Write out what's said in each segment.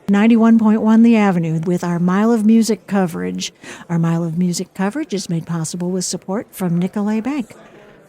91.1 The Avenue with our Mile of Music coverage. Our Mile of Music coverage is made possible with support from Nicolet Bank.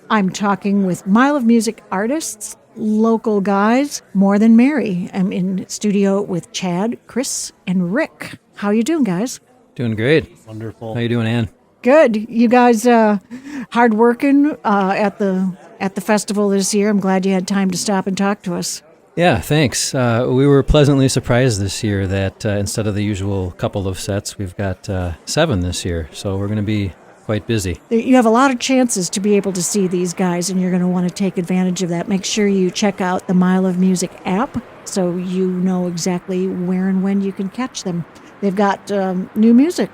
I'm talking with Mile of Music artists, local guys, More Than Mary. I'm in studio with Chad, Chris, and Rick. How you doing, guys? Doing great. Wonderful. How you doing, Ann? Good. You guys hard working at the festival this year. I'm glad you had time to stop and talk to us. Yeah, thanks. We were pleasantly surprised this year that instead of the usual couple of sets, we've got 7 this year. So we're going to be quite busy. You have a lot of chances to be able to see these guys, and you're going to want to take advantage of that. Make sure you check out the Mile of Music app so you know exactly where and when you can catch them. They've got new music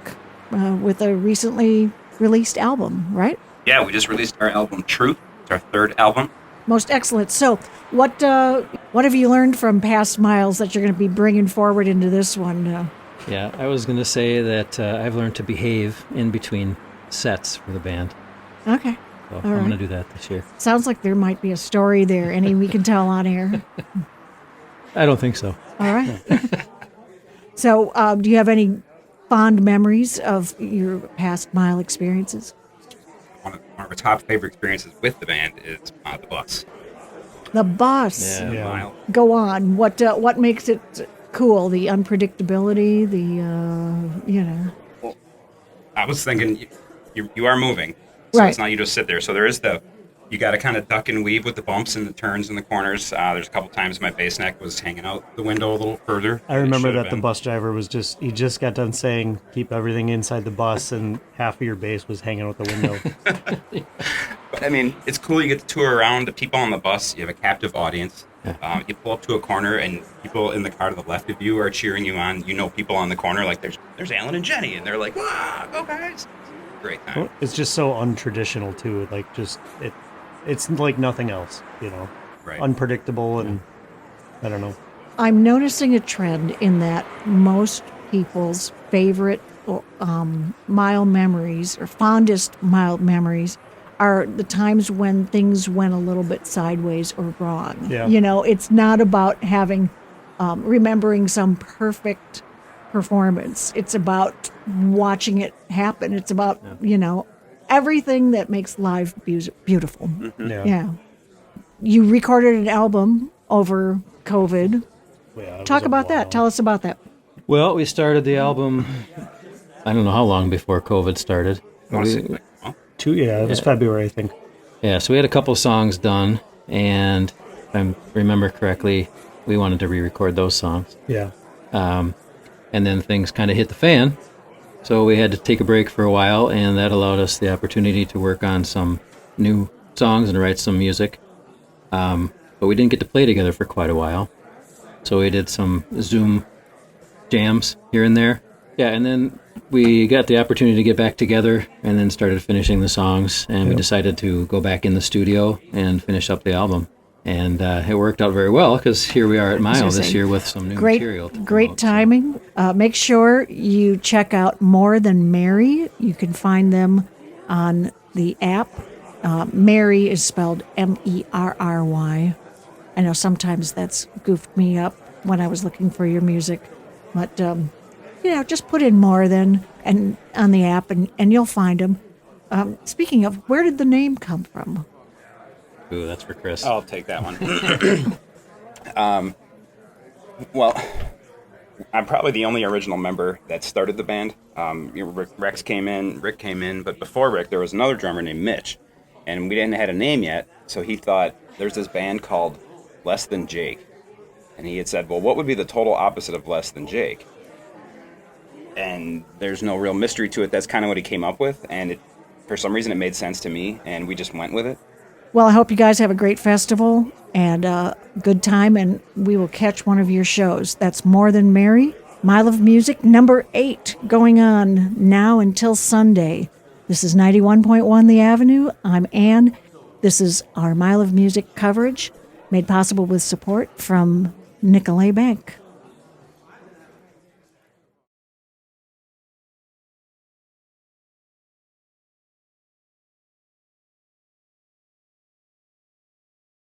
with a recently released album, right? Yeah, we just released our album Truth. It's our 3rd album. Most excellent. So what have you learned from past Miles that you're going to be bringing forward into this one? Yeah, I was going to say that I've learned to behave in between sets for the band. Okay. So I'm going to do that this year. Sounds like there might be a story there. Any we can tell on air? I don't think so. All right. So do you have any fond memories of your past Mile experiences? One of our top favorite experiences with the band is the bus. The bus. Yeah. Mile. Go on. What makes it cool? The unpredictability, Well, I was thinking you are moving, so Right. it's not you just sit there. So there is you got to kind of duck and weave with the bumps and the turns and the corners. There's a couple times my bass neck was hanging out the window a little further. I remember that the bus driver was he just got done saying, keep everything inside the bus, and half of your bass was hanging out the window. But I mean, it's cool. You get to tour around. The people on the bus, you have a captive audience. You pull up to a corner, and people in the car to the left of you are cheering you on. You know, people on the corner, like there's Alan and Jenny, and they're like, "Wow, go guys!" Great time. Well, it's just so untraditional too. Like it's like nothing else, Right. Unpredictable, and I don't know. I'm noticing a trend in that most people's favorite Mile memories or fondest Mile memories are the times when things went a little bit sideways or wrong. Yeah. It's not about having remembering some perfect performance. It's about watching it happen. It's about everything that makes live music beautiful. Yeah. Yeah. You recorded an album over COVID. Yeah, it Talk was a about that. while. Tell us about that. Well, we started the album, I don't know how long before COVID started. Honestly, well, It was February, I think. Yeah, so we had a couple songs done, and if I remember correctly, we wanted to re-record those songs. Yeah. And then things kind of hit the fan, so we had to take a break for a while, and that allowed us the opportunity to work on some new songs and write some music. But we didn't get to play together for quite a while, so we did some Zoom jams here and there. Yeah, and then we got the opportunity to get back together and then started finishing the songs, and we decided to go back in the studio and finish up the album. And it worked out very well, because here we are at Mile this year with some new material. Great timing. Make sure you check out More Than Mary. You can find them on the app. Mary is spelled Merry. I know sometimes that's goofed me up when I was looking for your music, but just put in More Than and on the app, and you'll find them. Speaking of, where did the name come from? Ooh, that's for Chris. I'll take that one. Well, I'm probably the only original member that started the band. Rick came in, but before Rick, there was another drummer named Mitch, and we didn't have a name yet, so he thought, there's this band called Less Than Jake, and he had said, well, what would be the total opposite of Less Than Jake? And there's no real mystery to it. That's kind of what he came up with, and for some reason it made sense to me, and we just went with it. Well, I hope you guys have a great festival and a good time, and we will catch one of your shows. That's More Than Mary, Mile of Music, number 8, going on now until Sunday. This is 91.1 The Avenue. I'm Ann. This is our Mile of Music coverage, made possible with support from Nicolet Bank.